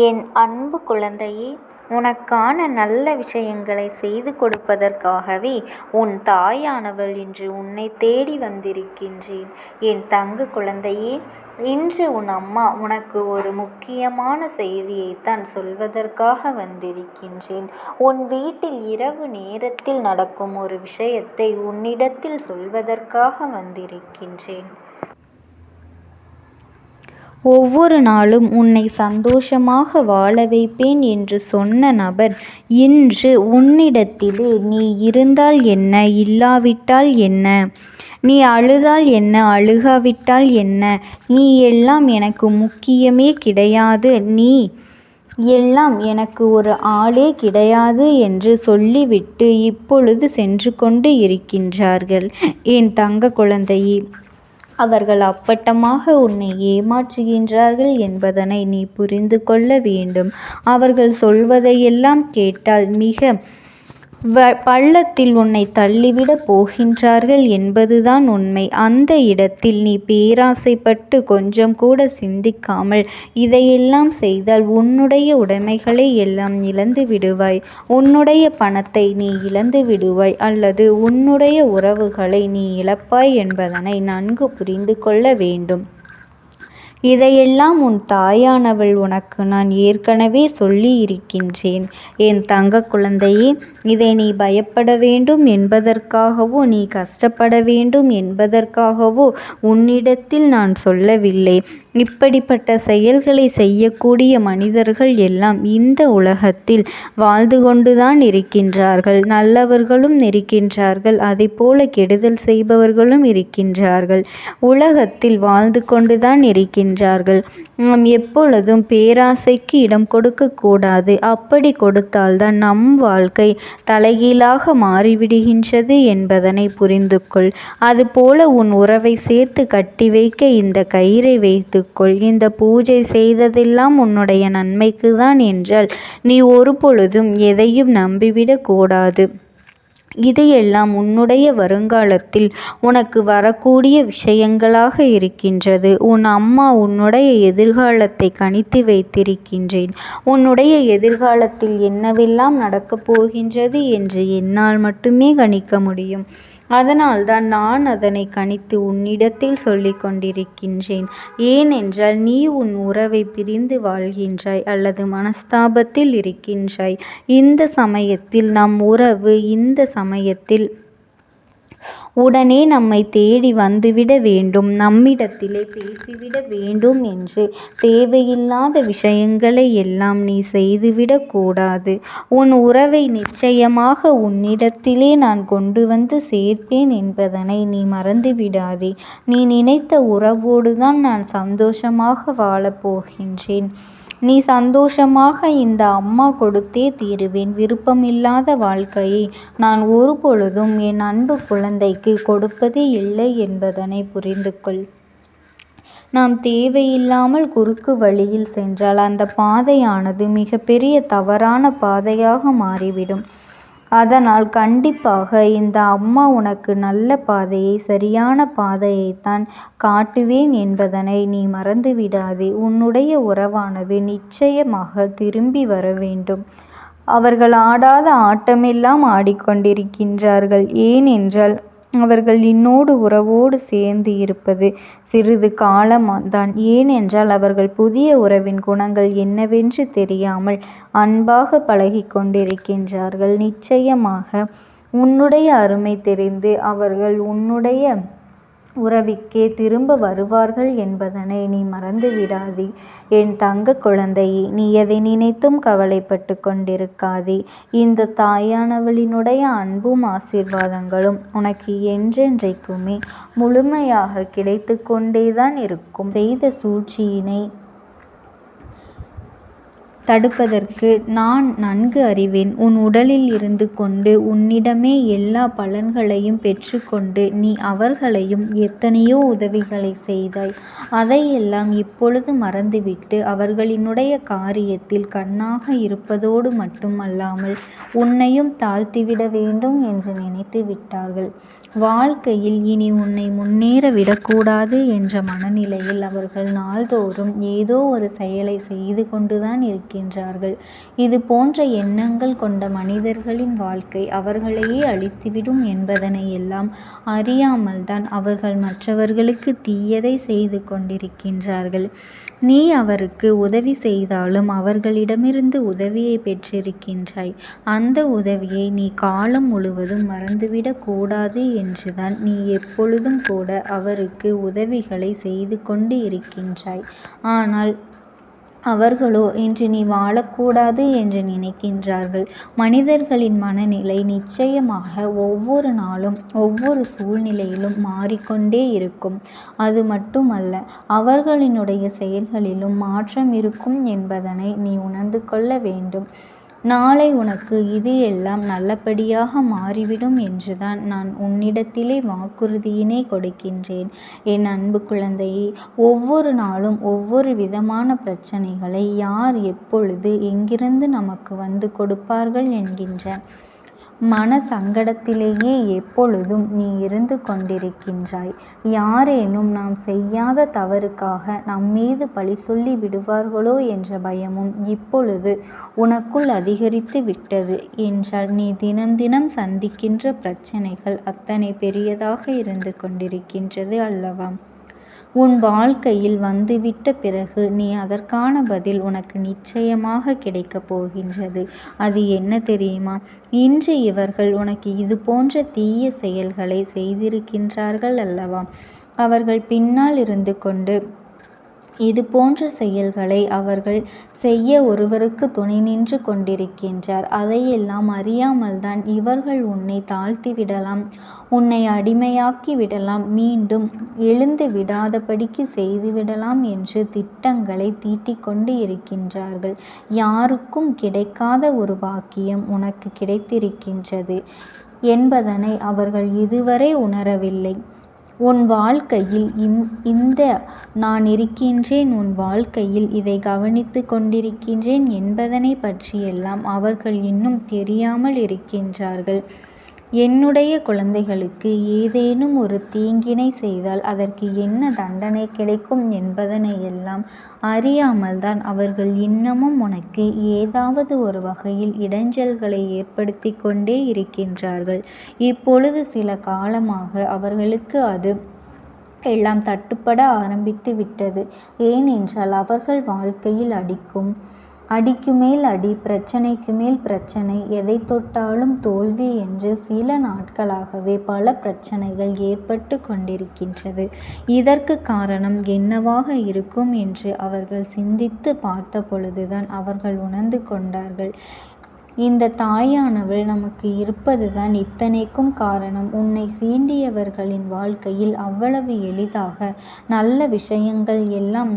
என் அன்பு குழந்தையே, உனக்கான நல்ல விஷயங்களை செய்து கொடுப்பதற்காகவே உன் தாயானவள் இன்று உன்னை தேடி வந்திருக்கின்றேன். என் தங்க குழந்தையே, இன்று உன் அம்மா உனக்கு ஒரு முக்கியமான செய்தியைத்தான் சொல்வதற்காக வந்திருக்கின்றேன். உன் வீட்டில் இரவு நேரத்தில் நடக்கும் ஒரு விஷயத்தை உன்னிடத்தில் சொல்வதற்காக வந்திருக்கின்றேன். ஒவ்வொரு நாளும் உன்னை சந்தோஷமாக வாழ வைப்பேன் என்று சொன்ன நபர் இன்று உன்னிடத்திலே நீ இருந்தால் என்ன, இல்லாவிட்டால் என்ன, நீ அழுதால் என்ன, அழுகாவிட்டால் என்ன, நீ எல்லாம் எனக்கு முக்கியமே கிடையாது, நீ எல்லாம் எனக்கு ஒரு ஆளே கிடையாது என்று சொல்லிவிட்டு இப்பொழுது சென்று கொண்டு இருக்கின்றார்கள். என் தங்க குழந்தையே, அவர்கள் அப்பட்டமாக உன்னை ஏமாற்றுகின்றார்கள் என்பதனை நீ புரிந்து கொள்ள வேண்டும். அவர்கள் சொல்வதையெல்லாம் கேட்டால் மிக பள்ளத்தில் உன்னை தள்ளிவிடப் போகின்றார்கள் என்பதுதான் உண்மை. அந்த இடத்தில் நீ பேராசைப்பட்டு கொஞ்சம் கூட சிந்திக்காமல் இதையெல்லாம் செய்தால் உன்னுடைய உடைமைகளை எல்லாம் இழந்து விடுவாய். உன்னுடைய பணத்தை நீ இழந்து விடுவாய், அல்லது உன்னுடைய உறவுகளை நீ இழப்பாய் என்பதனை நன்கு புரிந்து கொள்ள வேண்டும். இதையெல்லாம் உன் தாயானவள் உனக்கு நான் ஏற்கனவே சொல்லி இருக்கின்றேன். என் தங்க குழந்தையே, இதை நீ பயப்பட வேண்டும் என்பதற்காகவோ, நீ கஷ்டப்பட வேண்டும் என்பதற்காகவோ உன்னிடத்தில் நான் சொல்லவில்லை. இப்படிப்பட்ட செயல்களை செய்யக்கூடிய மனிதர்கள் எல்லாம் இந்த உலகத்தில் வாழ்ந்து கொண்டுதான் இருக்கின்றார்கள். நல்லவர்களும் இருக்கின்றார்கள், அதை போல கெடுதல் செய்பவர்களும் இருக்கின்றார்கள். உலகத்தில் வாழ்ந்து கொண்டுதான் இருக்கின்றார்கள். நாம் எப்பொழுதும் பேராசைக்கு இடம் கொடுக்க கூடாது. அப்படி கொடுத்தால்தான் நம் வாழ்க்கை தலைகீழாக மாறிவிடுகின்றது என்பதனை புரிந்து கொள். அதுபோல உன் உறவை சேர்த்து கட்டி வைக்க இந்த கயிறை வைத்துக்கொள். இந்த பூஜை செய்ததெல்லாம் உன்னுடைய நன்மைக்கு தான் என்றால் நீ ஒரு பொழுதும் எதையும் நம்பிவிடக் கூடாது. இது எல்லாம் உன்னுடைய வருங்காலத்தில் உனக்கு வரக்கூடிய விஷயங்களாக இருக்கின்றது. உன் அம்மா உன்னுடைய எதிர்காலத்தை கணித்து வைத்திருக்கின்றேன். உன்னுடைய எதிர்காலத்தில் என்னவெல்லாம் நடக்கப் போகின்றது என்று என்னால் மட்டுமே கணிக்க முடியும். அதனால்தான் நான் அதனை கணித்து உன்னிடத்தில் சொல்லிக் கொண்டிருக்கின்றேன். ஏனென்றால் நீ உன் உறவை பிரிந்து வாழ்கின்றாய் அல்லது மனஸ்தாபத்தில் இருக்கின்றாய். இந்த சமயத்தில் நம் உறவு இந்த சமயத்தில் உடனே நம்மை தேடி வந்துவிட வேண்டும், நம்மிடத்திலே பேசிவிட வேண்டும் என்று தேவையில்லாத விஷயங்களை எல்லாம் நீ செய்துவிடக் கூடாது. உன் உறவை நிச்சயமாக உன்னிடத்திலே நான் கொண்டு வந்து சேர்ப்பேன் என்பதனை நீ மறந்துவிடாதே. நீ நினைத்த உறவோடுதான் நான் சந்தோஷமாக வாழப் போகின்றேன். நீ சந்தோஷமாக இந்த அம்மா கொடுத்தே தீருவேன். விருப்பமில்லாத வாழ்க்கையை நான் ஒரு பொழுதும் என் அன்பு குழந்தைக்கு கொடுப்பதே இல்லை என்பதனை புரிந்து கொள். நாம் தேவையில்லாமல் குறுக்கு வழியில் சென்றால் அந்த பாதையானது மிகப்பெரிய தவறான பாதையாக மாறிவிடும். அதனால் கண்டிப்பாக இந்த அம்மா உனக்கு நல்ல பாதையை, சரியான பாதையைத்தான் காட்டுவேன் என்பதனை நீ மறந்துவிடாதே. உன்னுடைய உறவானது நிச்சயமாக திரும்பி வர வேண்டும். அவர்கள் ஆடாத ஆட்டமெல்லாம் ஆடிக்கொண்டிருக்கின்றார்கள். ஏனென்றால் அவர்கள் என்னோடு உறவோடு சேர்ந்து இருப்பது சிறிது காலம்தான். ஏனென்றால் அவர்கள் புதிய உறவின் குணங்கள் என்னவென்று தெரியாமல் அன்பாக பழகி கொண்டிருக்கின்றார்கள். நிச்சயமாக உன்னுடைய அருமை தெரிந்து அவர்கள் உன்னுடைய உறவுக்கே திரும்ப வருவார்கள் என்பதனை நீ மறந்து விடாதே. என் தங்க குழந்தையே, நீ எதை நினைத்தும் கவலைப்பட்டு கொண்டிருக்காதே. இந்த தாயானவளினுடைய அன்பும் ஆசீர்வாதங்களும் உனக்கு என்றென்றைக்குமே முழுமையாக கிடைத்து கொண்டேதான் இருக்கும். செய்த சூழ்ச்சியினை தடுப்பதற்கு நான் நன்கு அறிவேன். உன் உடலில் இருந்து கொண்டு உன்னிடமே எல்லா பலன்களையும் பெற்றுக்கொண்டு நீ அவர்களையும் எத்தனையோ உதவிகளை செய்தாய். அதையெல்லாம் இப்பொழுது மறந்துவிட்டு அவர்களினுடைய காரியத்தில் கண்ணாக இருப்பதோடு மட்டுமல்லாமல் உன்னையும் தாழ்த்திவிட வேண்டும் என்று நினைத்து விட்டார்கள். வாழ்க்கையில் இனி உன்னை முன்னேற விடக்கூடாது என்ற மனநிலையில் அவர்கள் நாள்தோறும் ஏதோ ஒரு செயலை செய்து கொண்டுதான் இருக்கின்றார்கள். இது போன்ற எண்ணங்கள் கொண்ட மனிதர்களின் வாழ்க்கை அவர்களையே அழித்துவிடும் என்பதனை எல்லாம் அறியாமல்தான் அவர்கள் மற்றவர்களுக்கு தீயதை செய்து கொண்டிருக்கின்றார்கள். நீ அவருக்கு உதவி செய்தாலும் அவர்களிடமிருந்து உதவியை பெற்றிருக்கின்றாய். அந்த உதவியை நீ காலம் முழுவதும் மறந்துவிடக் கூடாது என்றுதான் நீ எப்பொழுதும் கூட அவருக்கு உதவிகளை செய்து கொண்டு இருக்கின்றாய். ஆனால் அவர்களோ இன்று நீ வாழக்கூடாது என்று நினைக்கின்றார்கள். மனிதர்களின் மனநிலை நிச்சயமாக ஒவ்வொரு நாளும் ஒவ்வொரு சூழ்நிலையிலும் மாறிக்கொண்டே இருக்கும். அது மட்டுமல்ல, அவர்களினுடைய செயல்களிலும் மாற்றம் இருக்கும் என்பதனை நீ உணர்ந்து கொள்ள வேண்டும். நாளை உனக்கு இது எல்லாம் நல்லபடியாக மாறிவிடும் என்றுதான் நான் உன்னிடத்திலே வாக்குறுதியினை கொடுக்கின்றேன். என் அன்பு குழந்தையே, ஒவ்வொரு நாளும் ஒவ்வொரு விதமான பிரச்சனைகளை யார் எப்பொழுது எங்கிருந்து நமக்கு வந்து கொடுப்பார்கள் என்கின்ற மன சங்கடத்திலேயே எப்பொழுதும் நீ இருந்து கொண்டிருக்கின்றாய். யாரேனும் நாம் செய்யாத தவறுக்காக நம்மீது பழி சொல்லி விடுவார்களோ என்ற பயமும் இப்பொழுது உனக்குள் அதிகரித்து விட்டது என்றால் நீ தினம் தினம் சந்திக்கின்ற பிரச்சனைகள் அத்தனை பெரியதாக இருந்து கொண்டிருக்கின்றது அல்லவா? உன் வாழ்க்கையில் வந்துவிட்ட பிறகு நீ அதற்கான பதில் உனக்கு நிச்சயமாக கிடைக்கப் போகின்றது. அது என்ன தெரியுமா? இன்று இவர்கள் உனக்கு இது போன்ற தீய செயல்களை செய்திருக்கின்றார்கள் அல்லவா? அவர்கள் பின்னால் இருந்து கொண்டு இது போன்ற செயல்களை அவர்கள் செய்ய ஒருவருக்கு துணை நின்று கொண்டிருக்கின்றார். அதையெல்லாம் அறியாமல்தான் இவர்கள் உன்னை தாழ்த்தி விடலாம், உன்னை அடிமையாக்கி விடலாம், மீண்டும் எழுந்து விடாதபடிக்கு செய்துவிடலாம் என்று திட்டங்களை தீட்டிக் கொண்டு இருக்கின்றார்கள். யாருக்கும் கிடைக்காத ஒரு பாக்கியம் உனக்கு கிடைத்திருக்கின்றது என்பதனை அவர்கள் இதுவரை உணரவில்லை. உன் வாழ்க்கையில் இந்த நான் இருக்கின்றேன், உன் வாழ்க்கையில் இதை கவனித்து கொண்டிருக்கின்றேன் என்பதனை பற்றியெல்லாம் அவர்கள் இன்னும் தெரியாமல் இருக்கின்றார்கள். என்னுடைய குழந்தைகளுக்கு ஏதேனும் ஒரு தீங்கினை செய்தால் அதற்கு என்ன தண்டனை கிடைக்கும் என்பதனை எல்லாம் அறியாமல்தான் அவர்கள் இன்னமும் உனக்கு ஏதாவது ஒரு வகையில் இடைஞ்சல்களை ஏற்படுத்தி கொண்டே இருக்கின்றார்கள். இப்பொழுது சில காலமாக அவர்களுக்கு அது எல்லாம் தட்டுப்பட ஆரம்பித்து விட்டது. ஏனென்றால் அவர்கள் வாழ்க்கையில் அடிக்கு மேல் அடி, பிரச்சனைக்கு மேல் பிரச்சனை, எதை தொட்டாலும் தோல்வி என்று சில நாட்களாகவே பல பிரச்சனைகள் ஏற்பட்டு கொண்டிருக்கின்றது. இதற்கு காரணம் என்னவாக இருக்கும் என்று அவர்கள் சிந்தித்து பார்த்த பொழுதுதான் அவர்கள் உணர்ந்து கொண்டார்கள். இந்த தாயானவள் நமக்கு இருப்பதுதான் இத்தனைக்கும் காரணம். உன்னை சீண்டியவர்களின் வாழ்க்கையில் அவ்வளவு எளிதாக நல்ல விஷயங்கள் எல்லாம்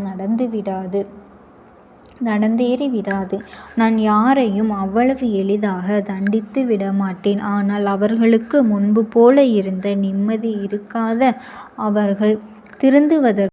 நடந்தேறி விடாது. நான் யாரையும் அவ்வளவு எளிதாக தண்டித்து விடமாட்டேன். ஆனால் அவர்களுக்கு முன்பு போல இருந்த நிம்மதி இருக்காத அவர்கள் திருந்துவதற்கு